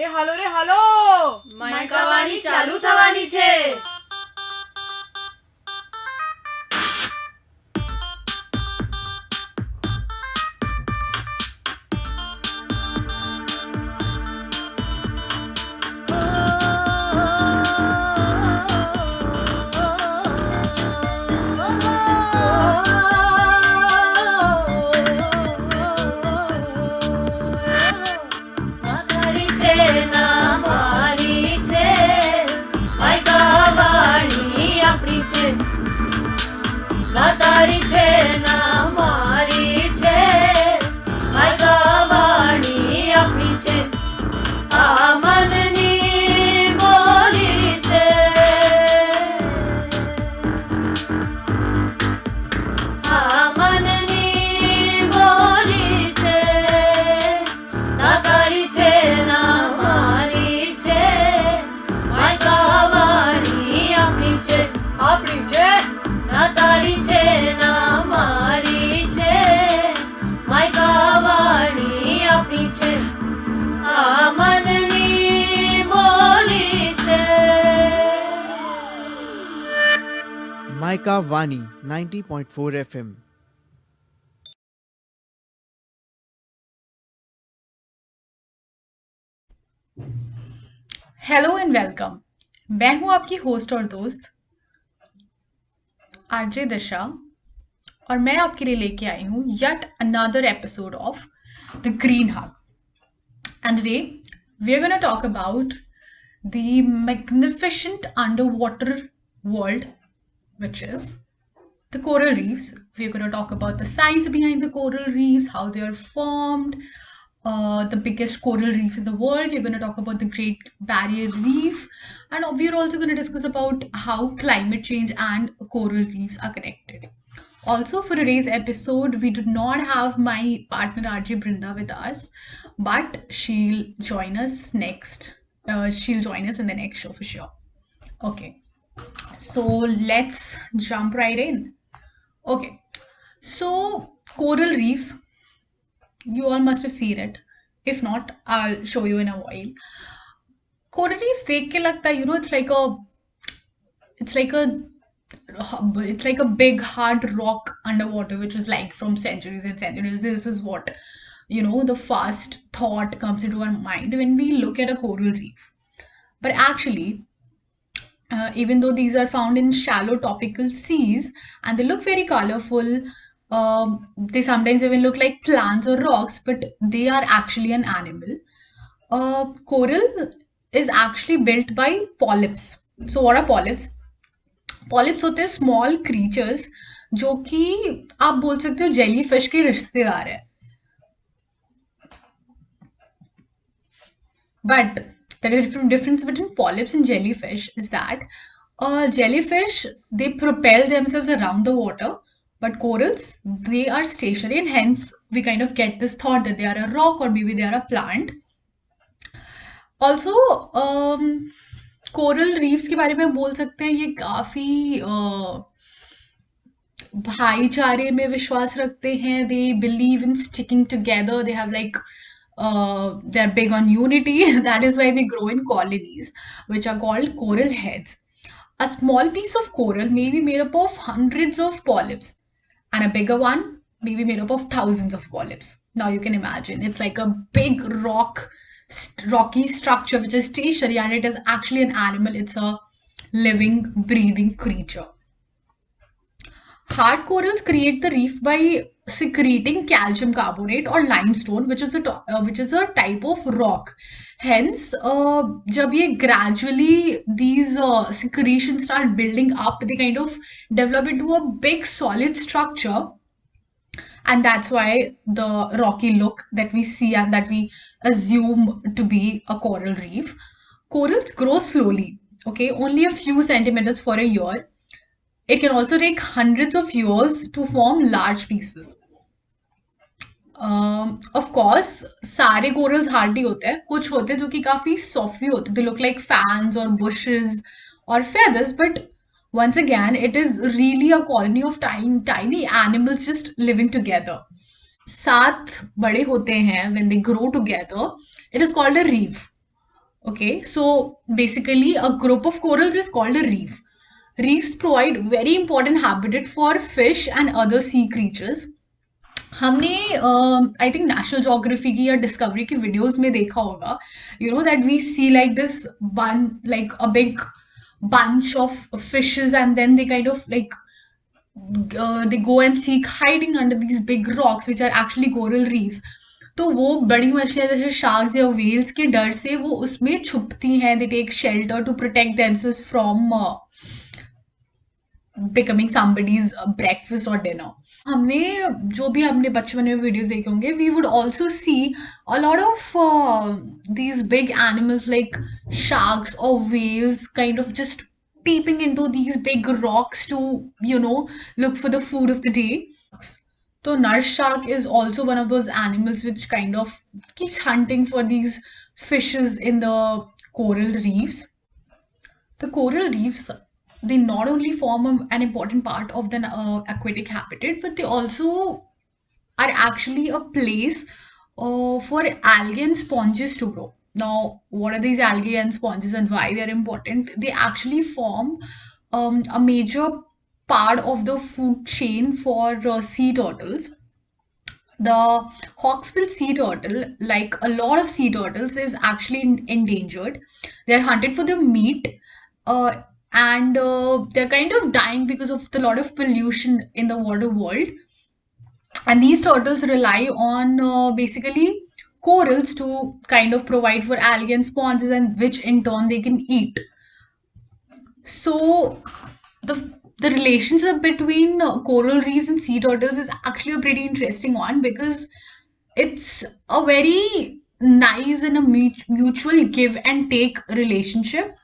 એ હાલો રે હાલો, માયકાવાણી ચાલુ થવાની છે. ના તારી છે ના મારી છે, માયકાવાણી આપણી છે. આ મનની બોલી છે, આ મનની બોલી છે. ના તારી છે ના મારી છે, માયકાવાણી આપણી છે. આપણી છે. ના તારી છે ના મારી છે, માયકાવાણી આપણી છે. આ મનની બોલી છે. માયકાવાણી 90.4 FM. Hello and welcome. मैं हूं आपकी होस्ट और दोस्त आरजे दिशा, और मैं आपके लिए लेके आई हूं yet another episode of The Green Hug. And today we are going to talk about the magnificent underwater world, which is the coral reefs. We are going to talk about the science behind the coral reefs, how they are formed, the biggest coral reefs in the world. We're going to talk about the Great Barrier Reef, and we're also going to discuss about how climate change and coral reefs are connected. Also, for today's episode, we do not have my partner RJ Brinda with us, but she'll join us next. She'll join us in the next show for sure. Okay, so let's jump right in. Okay, so coral reefs, you all must have seen it. If not, I'll show you in a while. Coral reefs देख के लगता है, it's like a big hard rock underwater, which is like from centuries and centuries. This is what, the first thought comes into our mind when we look at a coral reef. But actually, even though these are found in shallow tropical seas and they look very colorful, they sometimes even look like plants or rocks, but they are actually an animal. Coral is actually built by polyps. So what are polyps? Polyps होते हैं small creatures जो कि आप बोल सकते हो jellyfish के रिश्तेदार है. But the difference between polyps and jellyfish is that jellyfish, they propel themselves around the water, but corals, they are stationary, and hence we kind of get this thought that they are a rock or maybe they are a plant. Also, coral reefs के बारे में बोल सकते हैं ये काफी भाईचारे में विश्वास रखते हैं. They believe in sticking together. They have they're big on unity. That is why they grow in colonies, which are called coral heads. A small piece of coral may be made up of hundreds of polyps, and a bigger one may be made up of thousands of polyps. Now you can imagine, it's like a big rocky structure which is stationary, and it is actually an animal. It's a living, breathing creature. Hard corals create the reef by secreting calcium carbonate or limestone, which is a type of rock. Hence, जब ये gradually these secretions start building up, they kind of develop into a big solid structure, and that's why the rocky look that we see and that we assume to be a coral reef. Corals grow slowly, okay, only a few centimeters for a year. It can also take hundreds of years to form large pieces. Of course, सारे corals hard नहीं होते हैं. कुछ होते हैं जो कि काफी soft भी होते हैं. They look like fans or bushes or feathers, but once again, it is really a colony of tiny animals just living together. 7 बड़े होते हैं when they grow together. It is called a reef. Okay, so basically a group of corals is called a reef. Reefs provide very important habitat for fish and other sea creatures. हमने I think national geography की या discovery की videos में देखा होगा, you know that we see like this one like a big bunch of fishes and then they kind of like they go and seek hiding under these big rocks which are actually coral reefs. तो वो बड़ी मछलियां जैसे sharks या whales के डर से वो उसमें छुपती हैं, they take shelter to protect themselves from becoming somebody's breakfast और डिनर. हमने जो भी हमने बचपन में वीडियोस देखे होंगे, we would also see a lot of these big animals like sharks or whales kind of just peeping into these big rocks to, you know, look for the food of the day. So nurse shark is also one of those animals which kind of keeps hunting for these fishes in the coral reefs. The coral reefs, they not only form an important part of the aquatic habitat, but they also are actually a place for algae and sponges to grow. Now, what are these algae and sponges and why they are important? They actually form a major part of the food chain for sea turtles. The hawksbill sea turtle, like a lot of sea turtles, is actually endangered. They are hunted for their meat, and they're kind of dying because of the lot of pollution in the water world. And these turtles rely on basically corals to kind of provide for algae and sponges, and which in turn they can eat. So the relationship between coral reefs and sea turtles is actually a pretty interesting one, because it's a very nice and a mutual give and take relationship.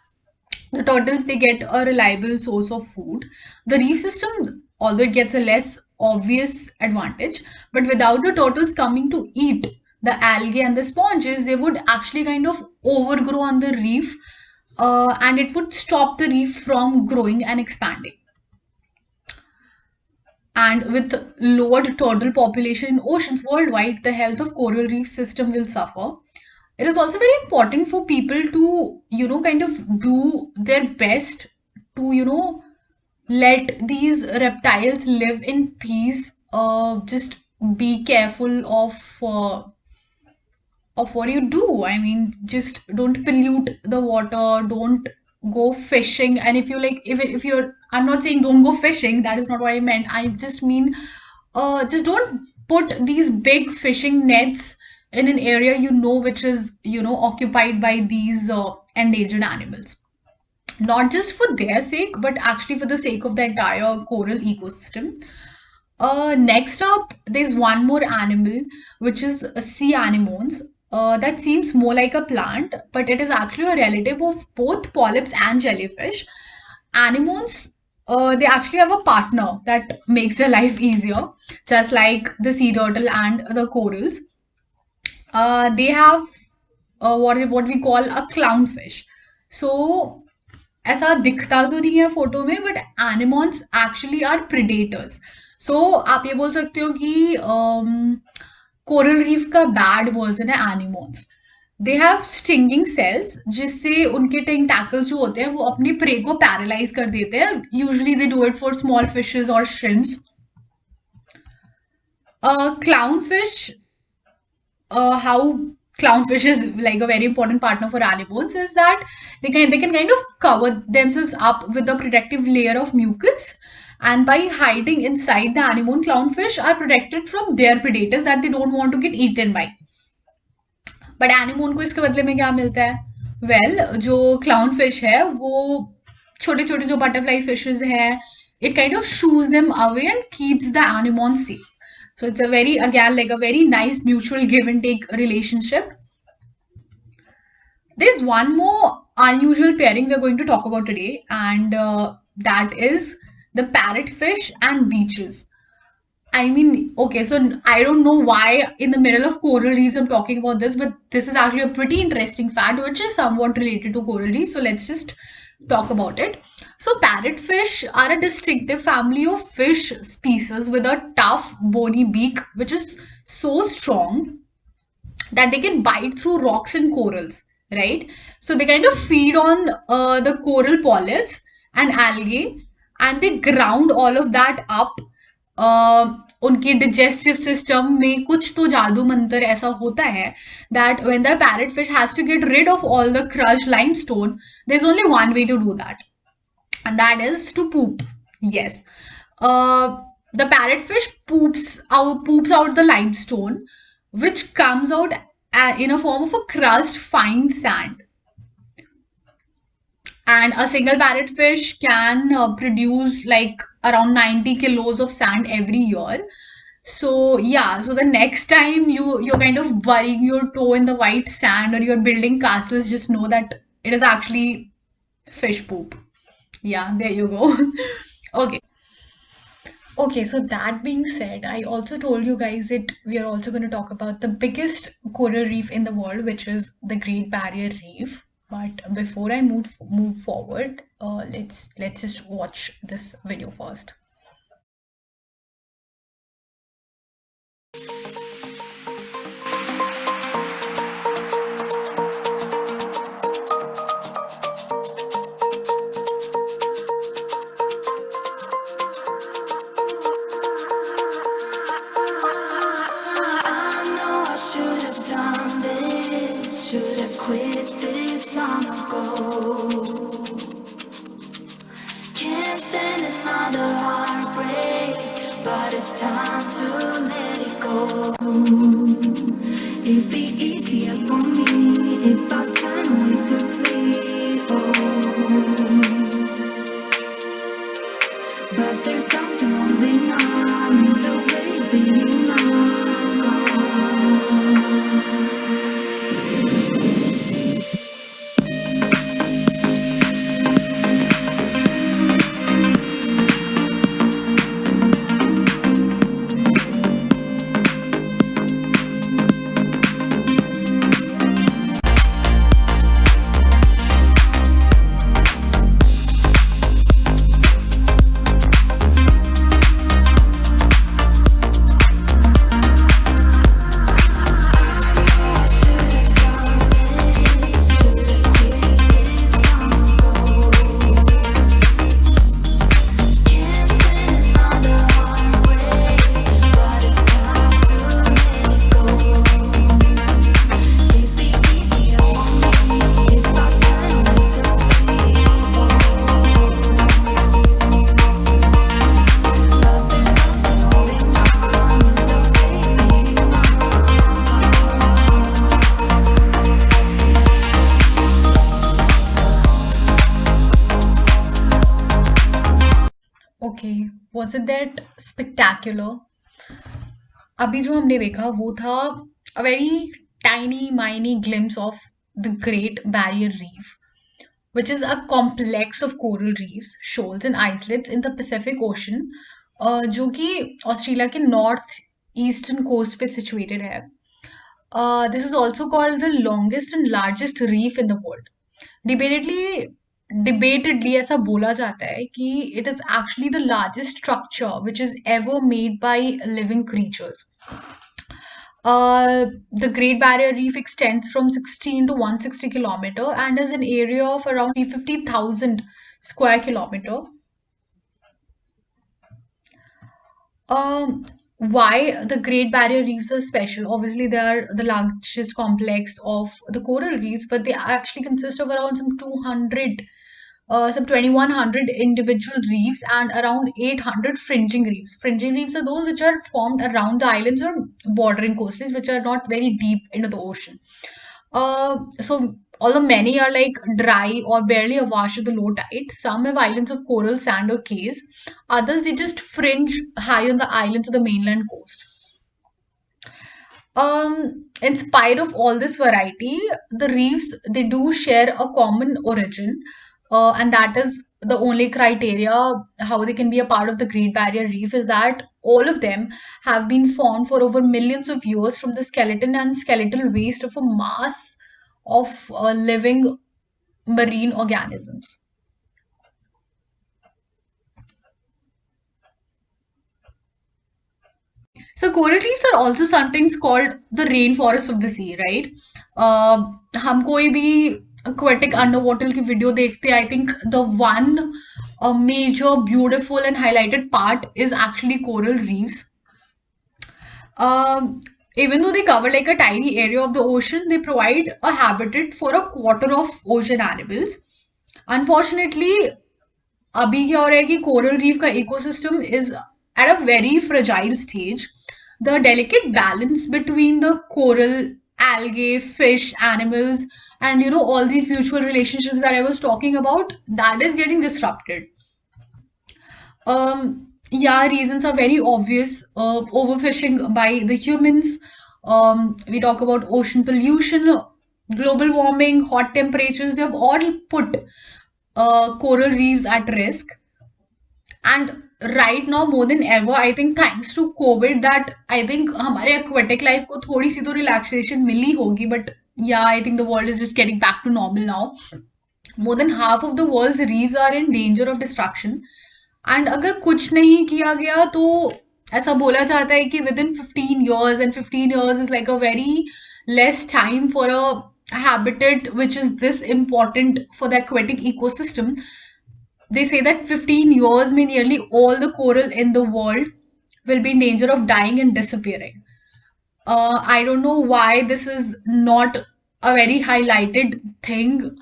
The turtles, they get a reliable source of food. The reef system, although it gets a less obvious advantage, but without the turtles coming to eat the algae and the sponges, they would actually kind of overgrow on the reef, and it would stop the reef from growing and expanding. And with lowered turtle population in oceans worldwide, the health of coral reef system will suffer. It is also very important for people to, you know, kind of do their best to, you know, let these reptiles live in peace. Just be careful of what you do. I mean, just don't pollute the water, don't go fishing. And if you like, if you're, I'm not saying don't go fishing, that is not what I meant. I just mean just don't put these big fishing nets in an area, you know, which is, you know, occupied by these endangered animals. Not just for their sake, but actually for the sake of the entire coral ecosystem. Next up, there's one more animal, which is sea anemones. That seems more like a plant, but it is actually a relative of both polyps and jellyfish. Anemones, they actually have a partner that makes their life easier, just like the sea turtle and the corals. They have what we call a clownfish. So ऐसा दिखता तो नहीं है photo में, but anemones actually are predators. So आप ये बोल सकते हो कि कोरल रीफ का बैड वर्जन है anemones. They have stinging cells, जिससे उनके टेंटैकल्स जो होते हैं वो अपने प्रे को पैरालाइज कर देते हैं. Usually they do it for small fishes और shrimps. Clownfish, how clownfish is like a very important partner for anemones is that they can kind of cover themselves up with a protective layer of mucus, and by hiding inside the anemone, clownfish are protected from their predators that they don't want to get eaten by. But anemone को इसके बदले में क्या मिलता है? Well, जो clownfish है वो छोटे छोटे जो butterfly fishes है, it kind of shoos them away and keeps the anemone safe. So it's a very, again, like a very nice mutual give and take relationship. There's one more unusual pairing we're going to talk about today, and that is the parrotfish and beaches. I mean, okay, so I don't know why in the middle of coral reefs I'm talking about this, but this is actually a pretty interesting fact which is somewhat related to coral reefs. So let's just talk about it. So parrotfish are a distinctive family of fish species with a tough bony beak which is so strong that they can bite through rocks and corals. right? So they kind of feed on the coral polyps and algae, and they ground all of that up. उनके digestive system में कुछ तो जादू मंतर ऐसा होता है that when the parrotfish has to get rid of all the crushed limestone, there's only one way to do that, and that is to poop. Yes. The parrotfish poops out the limestone, which comes out in a form of a crushed fine sand. And a single parrotfish can produce like around 90 kilos of sand every year. So yeah, so the next time you're kind of burying your toe in the white sand or you're building castles, just know that it is actually fish poop. Yeah, there you go. Okay. Okay, so that being said, I also told you guys that we are also going to talk about the biggest coral reef in the world, which is the Great Barrier Reef. But before I move forward, let's just watch this video first. It'd be easier for me if I can't wait to flee. But there's something holding on in the way being Okay, was it that spectacular? अभी जो हमने देखा वो था a very tiny glimpse of the Great Barrier Reef, which is a complex of coral reefs, shoals and islets in the Pacific Ocean, जो कि Australia के north eastern coast पे सिचुएटेड है. This is also called the longest and largest reef in the world. Debatedly ऐसा बोला जाता है कि it is actually the largest structure which is ever made by living creatures. The Great Barrier Reef extends from 16 to 160 kilometer and is an area of around 350,000 square kilometer. Why the Great Barrier Reefs are special? Obviously, they are the largest complex of the coral reefs, but they actually consist of around some 2100 individual reefs and around 800 fringing reefs. Fringing reefs are those which are formed around the islands or bordering coastlines, which are not very deep into the ocean. So although many are like dry or barely awash at the low tide, some have islands of coral, sand or cays. Others, they just fringe high on the islands of the mainland coast. In spite of all this variety, the reefs, they do share a common origin, and that is the only criteria how they can be a part of the Great Barrier Reef is that all of them have been formed for over millions of years from the skeleton and skeletal waste of a mass of living marine organisms. So coral reefs are also sometimes called the rainforest of the sea, right? हम कोई भी aquatic underwater की video देखते हैं, I think the one major beautiful and highlighted part is actually coral reefs. Even though they cover like a tiny area of the ocean, they provide a habitat for a quarter of ocean animals. Unfortunately, अभी क्या हो रहा है कि coral reef का ecosystem is at a very fragile stage. The delicate balance between the coral, algae, fish, animals, and all these mutual relationships that I was talking about, that is getting disrupted. Yeah, reasons are very obvious. Overfishing by the humans. We talk about ocean pollution, global warming, hot temperatures. They have all put coral reefs at risk. And right now, more than ever, I think thanks to COVID, that I think हमारे aquatic life को थोड़ी सी तो relaxation मिली होगी. But yeah, I think the world is just getting back to normal now. More than half of the world's reefs are in danger of destruction. And अगर कुछ नहीं किया गया तो ऐसा बोला जाता है कि with in 15 years, and 15 years is like a very less time for a habitat which is this important for the aquatic ecosystem. They say that 15 years mean nearly all the coral in the world will be in danger of dying and disappearing. I don't know why this is not a very highlighted thing,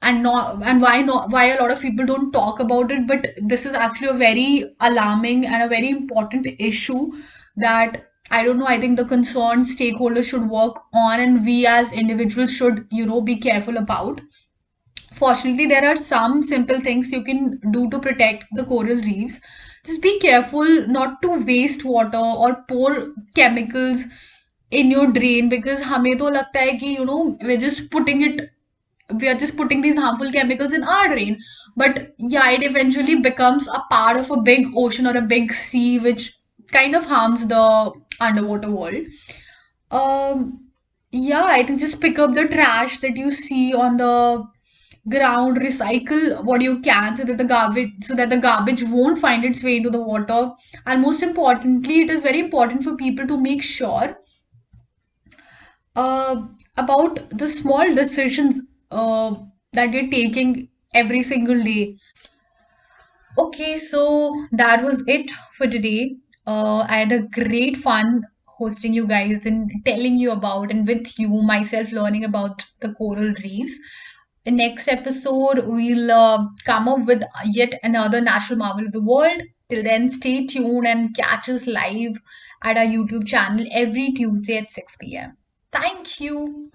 and why a lot of people don't talk about it, but this is actually a very alarming and a very important issue that I don't know, I think the concerned stakeholders should work on, and we as individuals should be careful about. Fortunately, there are some simple things you can do to protect the coral reefs. Just be careful not to waste water or pour chemicals in your drain, because हमें तो लगता है कि we are just putting these harmful chemicals in our drain, but yeah, it eventually becomes a part of a big ocean or a big sea, which kind of harms the underwater world. Yeah, I think just pick up the trash that you see on the ground, recycle what you can so that the garbage won't find its way into the water. And most importantly, it is very important for people to make sure about the small decisions that you're taking every single day. Okay, so that was it for today. I had a great fun hosting you guys and telling you about, and with you myself learning about the coral reefs. In next episode, we'll come up with yet another natural marvel of the world. Till then, stay tuned and catch us live at our YouTube channel every Tuesday at 6 p.m. Thank you.